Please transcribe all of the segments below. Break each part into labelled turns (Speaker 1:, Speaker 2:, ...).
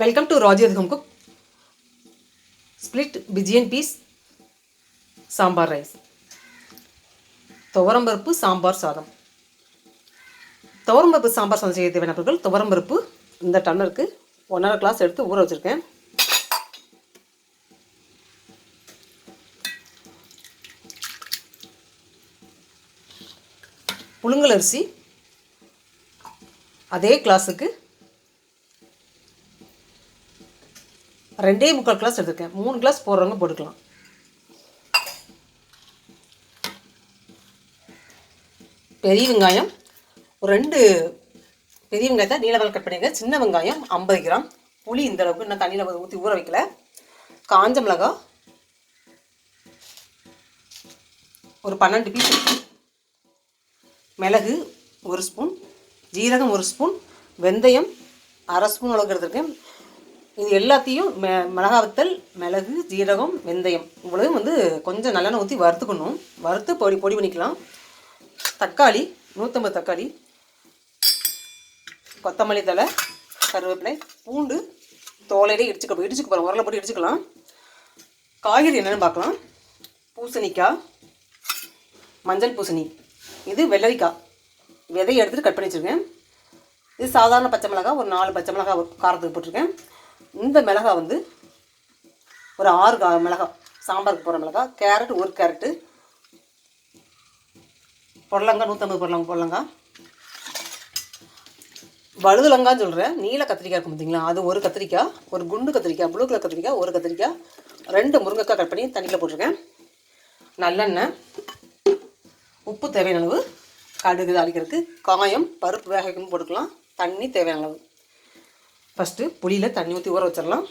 Speaker 1: Welcome to Raji's Home Cook. Split pigeon peas sambar rice. துவரம்பருப்பு சாம்பார் சாதம். துவரம்பருப்பு சாம்பார் சாதம் செய்ய தேவையான பொருட்கள்: துவரம்பருப்பு இந்த டம்ளருக்கு 1.5 கிளாஸ் எடுத்து ஊற வச்சுருக்கேன். புழுங்கல் அரிசி அதே கிளாஸுக்கு 2.25 கிளாஸ் எடுத்துருக்கேன். 3 கிளாஸ் போடுறவங்க போட்டுக்கலாம். பெரிய வெங்காயம் ஒரு 2 பெரிய வெங்காயத்தை நீளவாக கட் பண்ணிங்க. சின்ன வெங்காயம் 50 கிராம். புளி இந்த அளவுக்கு இன்னும் தண்ணியில் ஊற்றி ஊற வைக்கல. காஞ்ச மிளகாய் ஒரு 12 பீஸ். மிளகு 1 ஸ்பூன், ஜீரகம் 1 ஸ்பூன், வெந்தயம் 1/2 ஸ்பூன் அளவுக்கு எடுத்துருக்கேன். இது எல்லாத்தையும் மிளகா வத்தல், மிளகு, ஜீரகம், வெந்தயம் இவ்வளவும் கொஞ்சம் நல்லெண்ணெய் ஊற்றி வறுத்துக்கணும். வறுத்து பொடி பண்ணிக்கலாம். தக்காளி 150 தக்காளி, கொத்தமல்லி தழை, கருவேப்பிலை, பூண்டு தோலையிலே இடிச்சுக்க போகிறோம். உரலை போட்டு இடிச்சுக்கலாம். காய்கறி என்னென்னு பார்க்கலாம். பூசணிக்காய், மஞ்சள் பூசணி, இது வெள்ளரிக்காய் விதையை எடுத்துகிட்டு கட் பண்ணி வச்சுருக்கேன். இது சாதாரண பச்சை மிளகாய் ஒரு 4 பச்சை மிளகாய் காரத்துக்கு போட்டிருக்கேன். இந்த மிளகாய் ஒரு 6 மிளகாய் சாம்பாருக்கு போகிற மிளகாய். கேரட் 1 கேரட்டு, பொடலங்காய் 150 பொடலங்காய், வழுதுலங்கான்னு சொல்கிறேன். நீல கத்திரிக்காய் இருக்கும் பார்த்தீங்களா, அது 1 கத்திரிக்காய், ஒரு குண்டு கத்திரிக்காய், ப்ளூ கலர் கத்திரிக்காய் 1 கத்திரிக்காய், 2 முருங்கைக்காய் கட் பண்ணி தண்ணியில் போட்டிருக்கேன். நல்லெண்ணெய், உப்பு தேவையான அளவு, கடுகு தாளிக்கிறதுக்கு, காயம், பருப்பு வேக வைக்கணும் போட்டுக்கலாம், தண்ணி தேவையான அளவு. ஃபஸ்ட்டு புளியில் தண்ணி ஊற்றி ஊற வச்சிடலாம்.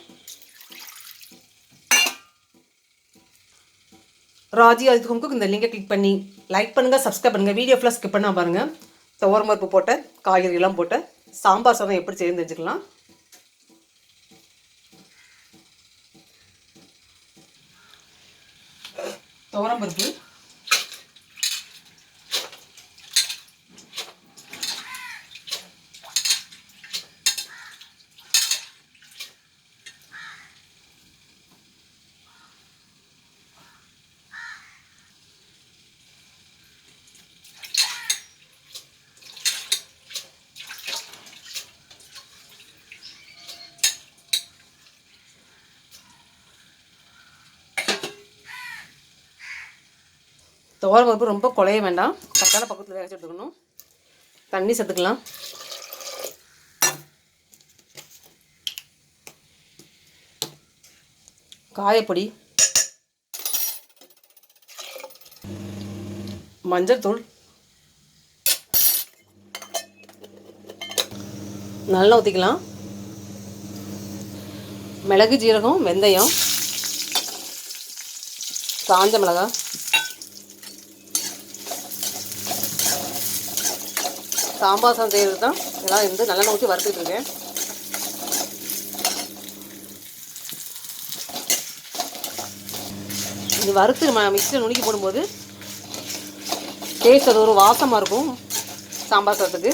Speaker 1: ராஜி ஹோம் குக் இந்த லிங்கை கிளிக் பண்ணி லைக் பண்ணுங்கள், சப்ஸ்கிரைப் பண்ணுங்கள். வீடியோ ஃபுல்லாக ஸ்கிப் பண்ணால் பாருங்கள். துவரம்பருப்பு போட்ட காய்கறிகள்லாம் போட்ட சாம்பார் சாதம் எப்படி செய்யணும்னு தெரிஞ்சுக்கலாம். துவரம்பருப்பு துவரம்பருப்பு ரொம்ப குழைய வேண்டாம். தக்காளி பக்கத்தில் வேக எடுத்துக்கணும். தண்ணி சேர்த்துக்கலாம். காயப்பொடி, மஞ்சள் தூள், நல்லா ஊற்றிக்கலாம். மிளகு, ஜீரகம், வெந்தயம், காஞ்ச மிளகாய், சாம்பார் சாதம் செய்கிறது தான் இதெல்லாம் நல்லெண்ணெய் ஊற்றி வறுத்துக்கிட்டு இருக்கேன். இது வறுத்து மிக்சியில் நுணுக்கி போடும்போது டேஸ்ட் அது ஒரு வாசமாக இருக்கும். சாம்பார் சாதத்துக்கு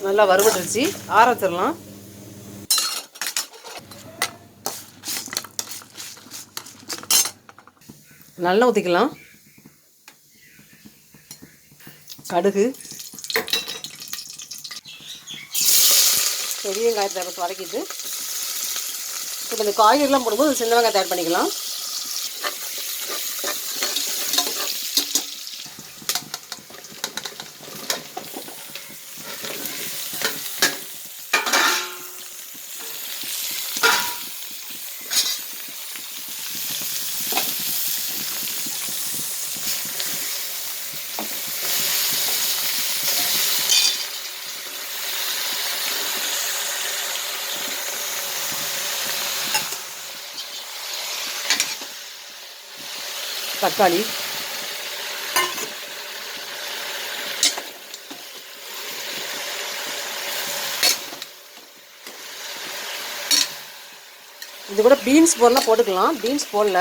Speaker 1: நல்லா வறுபட்டுருச்சு. ஆற வச்சிடலாம். நல்லா ஊற்றிக்கலாம். கடுகு, பெரிய வெங்காயத்தை வதக்கிட்டு இப்போ இந்த காய்கறிலாம் போடும்போது சின்ன வெங்காயத்தை ஆட் பண்ணிக்கலாம். தக்காளி, இது கூட பீன்ஸ் போடலாம் போட்டுக்கலாம். பீன்ஸ் போடல.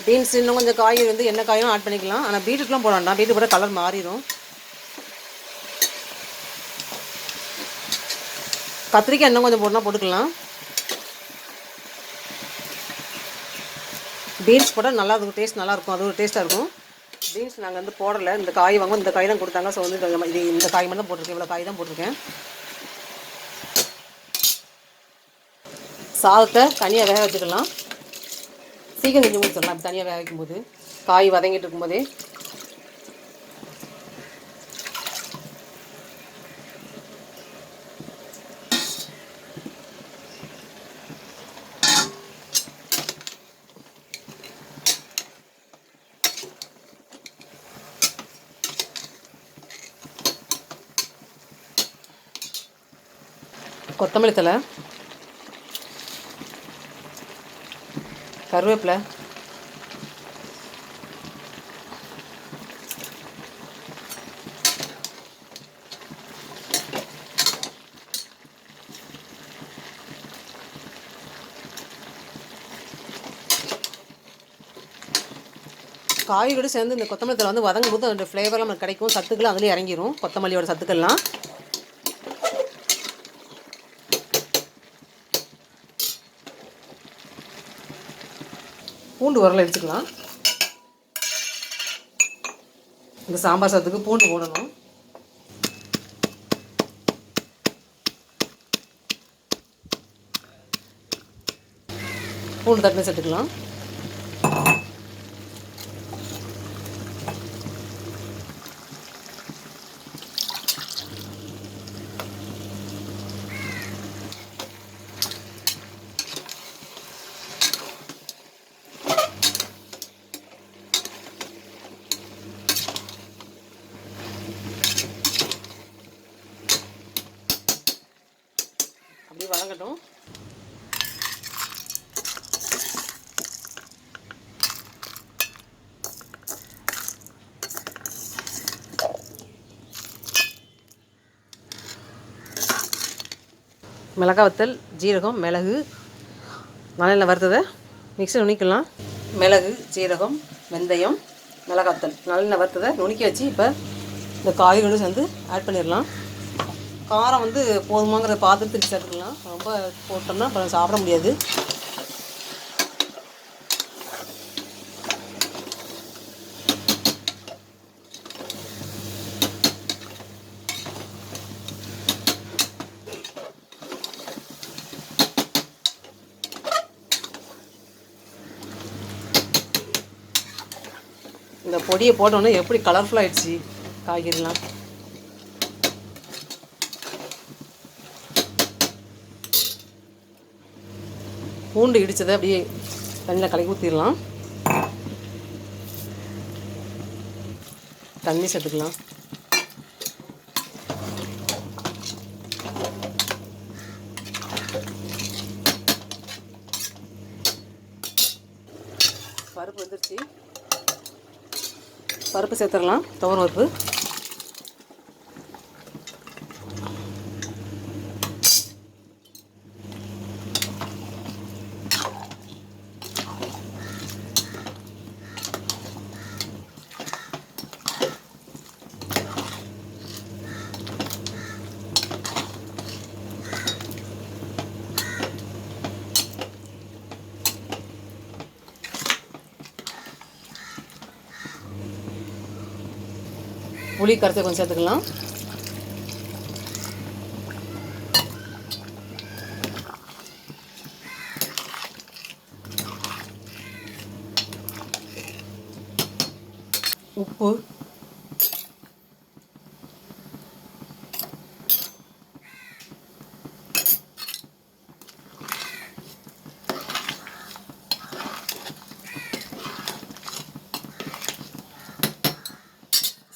Speaker 1: பீன்ஸ் இன்னும் கொஞ்சம் காய் என்ன காயும் ஆட் பண்ணிக்கலாம். ஆனால் பீட்ரூட்லாம் போட வேண்டாம். பீட்ரூட் கூட கலர் மாறிடும். கத்திரிக்காய் இன்னும் கொஞ்சம் போடலாம் போட்டுக்கலாம். பீன்ஸ் போட்டால் நல்லா இருக்கும், டேஸ்ட் நல்லாயிருக்கும், அது ஒரு டேஸ்ட்டாக இருக்கும். பீன்ஸ் நாங்கள் வந்து போடலை, இந்த காய் வாங்க இந்த காய் தான் கொடுத்தாங்க. ஸோ வந்து இது இந்த காய் மட்டும் தான் போட்டிருக்கேன், இவ்வளோ காய் தான் போட்டிருக்கேன். சாதத்தை தனியாக வேக வச்சுக்கலாம். சீக்கிரம் செஞ்சு முடிச்சிடலாம் தனியாக வேக வைக்கும்போது, காய் வதங்கிட்டு இருக்கும்போதே. கொத்தமல்லி தழை, கருவேப்பிலை, காயோடு சேர்ந்து இந்த கொத்தமல்லி தழை வந்து வதங்கும் போது அதோட ஃப்ளேவர்லாம் நமக்கு கிடைக்கும், சத்துக்கெல்லாம் அதுலேயே இறங்கிடும், கொத்தமல்லியோட சத்துக்கள்லாம். பூண்டு உரலை எடுத்துக்கலாம். இந்த சாம்பார் சாதத்துக்கு பூண்டு போடணும். பூண்டு தட்டின சேர்த்துக்கலாம். அப்படியே வதங்கட்டும். மிளகாய் வத்தல், ஜீரகம், மிளகு, நல்லெண்ணெய் வறுத்ததை மிக்ஸியில் நுணிக்கலாம். மிளகு, ஜீரகம், வெந்தயம், மிளகாய் வத்தல், நல்லெண்ணெய் வறுத்ததை நுணுக்கி வச்சு இப்போ இந்த காய்களும் சேர்ந்து ஆட் பண்ணிடலாம். காரம் வந்து போதுமாங்கிறத பார்த்து திருப்பி சேர்த்துக்கலாம். ரொம்ப போட்டோம்னா அப்புறம் சாப்பிட முடியாது. இந்த பொடியை போட்டோன்னே எப்படி கலர்ஃபுல் ஆகிடுச்சு காய்கறிலாம். பூண்டு இடித்ததை அப்படியே தண்ணியில் கலக்கி ஊற்றிடலாம். தண்ணி சேர்த்துக்கலாம். பருப்பு வந்துருச்சு, பருப்பு சேர்த்துடலாம். துவரம் பருப்பு, புளி கரைச்சி கொஞ்சம் சேர்த்துக்கலாம். உப்பு,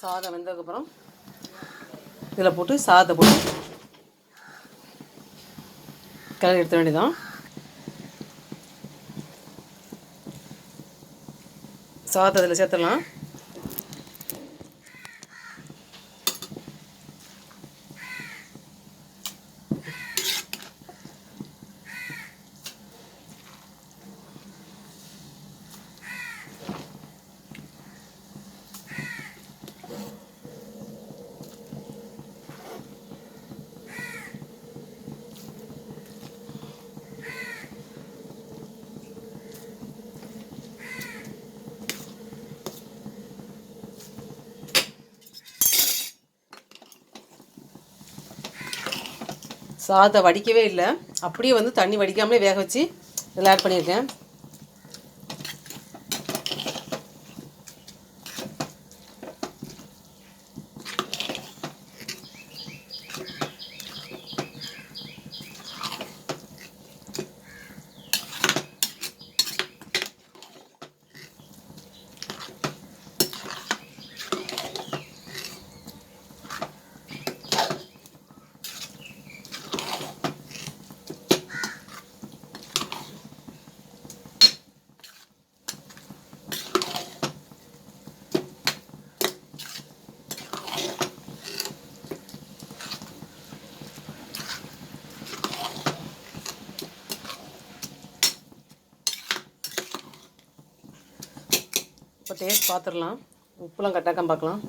Speaker 1: சாதம் வெந்ததுக்கப்புறம் இதில் போட்டு சாதத்தை போட்டு கிளறி எடுத்த வேண்டியதான். சாதத்தை அதில் சேர்த்துடலாம். சாதத்தை வடிக்கவே இல்லை, அப்படியே வந்து தண்ணி வடிக்காமலே வேக வச்சு இதில் ஆட் பண்ணியிருக்கேன். இப்போ டேஸ்ட் பார்த்துடலாம். உப்புலாம் கட்டாக்காம பார்க்கலாம்.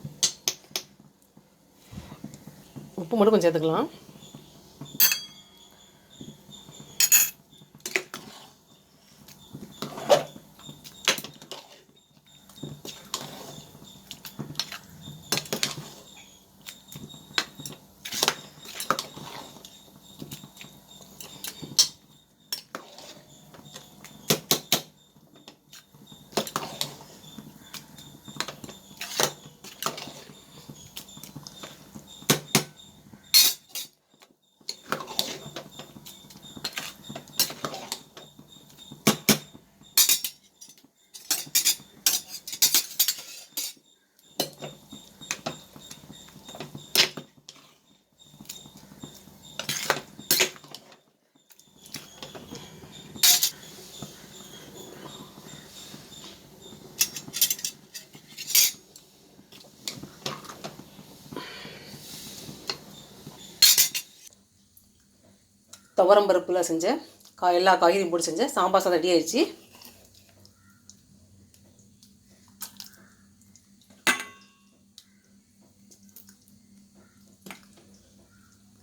Speaker 1: உப்பு மட்டும் கொஞ்சம் சேர்த்துக்கலாம். துவரம் பருப்பில் செஞ்ச எல்லா காய்கறியும் போட்டு செஞ்ச சாம்பார் சாதம் ரெடி ஆயிடுச்சு.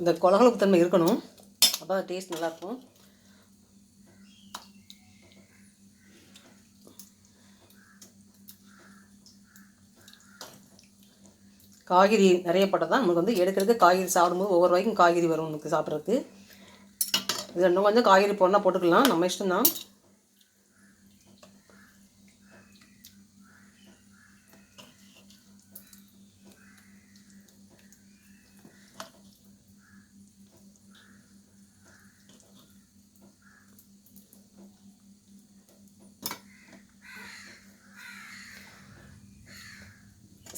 Speaker 1: இந்த கொலகலப்பு தன்மை இருக்கணும், அப்போ தான் டேஸ்ட் நல்லாயிருக்கும். காய்கறி நிறைய போட்டால் தான் நமக்கு வந்து எடுக்கிறதுக்கு காய்கறி சாப்பிடும்போது ஒவ்வொரு வரைக்கும் காய்கறி வரும் நமக்கு சாப்பிட்றதுக்கு. இது இன்னும் கொஞ்சம் காய்கறி போடலாம், போட்டுக்கலாம், நம்ம இஷ்டம்தான்.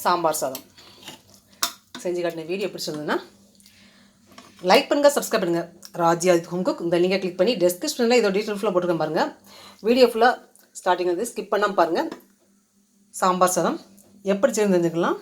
Speaker 1: சாம்பார் சாதம் செஞ்சு காட்டின வீடியோ பிடிச்சிருந்ததுன்னா லைக் பண்ணுங்கள், சப்ஸ்கிரைப் பண்ணுங்கள். ராஜி ஆதித் ஹோம் குக் இந்த லிங்கை கிளிக் பண்ணி டெஸ்கிரிப்ஷனில் இதோட டீட்டெயில் ஃபுல்லாக போட்டுருக்கேன் பாருங்கள். வீடியோ ஃபுல்லாக ஸ்டார்டிங் வந்து ஸ்கிப் பண்ணாமல் பாருங்கள். சாம்பார் சாதம் எப்படி செய்யணும் தெரிஞ்சுக்கலாம்.